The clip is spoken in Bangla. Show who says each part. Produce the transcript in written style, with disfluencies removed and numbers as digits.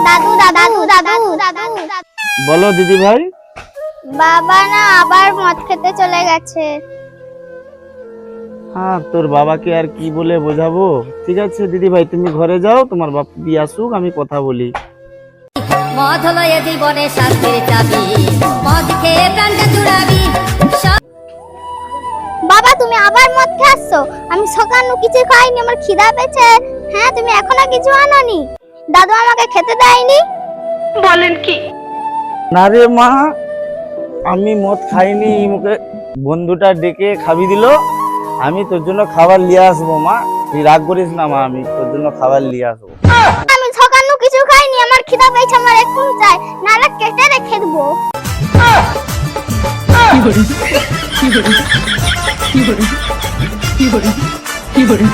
Speaker 1: দাদু দাদু দাদু দাদু
Speaker 2: বলো দিদি ভাই।
Speaker 1: বাবা না আবার মদ খেতে চলে গেছে।
Speaker 2: হ্যাঁ, তোর বাবাকে আর কি বলে বোঝাবো। ঠিক আছে দিদি ভাই, তুমি ঘরে যাও, তোমার বাপ দিয়ে আসুক, আমি কথা বলি।
Speaker 3: মদ হলো এ জীবনে শান্তির চাবি, মদ খেয়ে প্রাণটা জুড়াবি।
Speaker 1: বাবা তুমি আবার মদ খেয়ে আসছো? আমি সকালে কিছু খাইনি, আমার খিদা পেয়েছে। হ্যাঁ, তুমি এখনো কিছু আনোনি? দাদু আমাকে খেতে দেয়নি।
Speaker 4: বলেন কি?
Speaker 2: না রে মা, আমি মদ খাইনি, মুখে বন্ধুটা ডেকে খাবি দিল। আমি তোর জন্য খাবার নিয়ে আসবো মা, তুই রাগ করিস না মা, আমি তোর জন্য খাবার নিয়ে আসবো।
Speaker 1: আমি সকালে কিছু খাইনি, আমার খিদা পেয়েছে, আমার এক্ষুনি চাই, নাহলে কেটে রেখে দেবো।
Speaker 4: কি বলে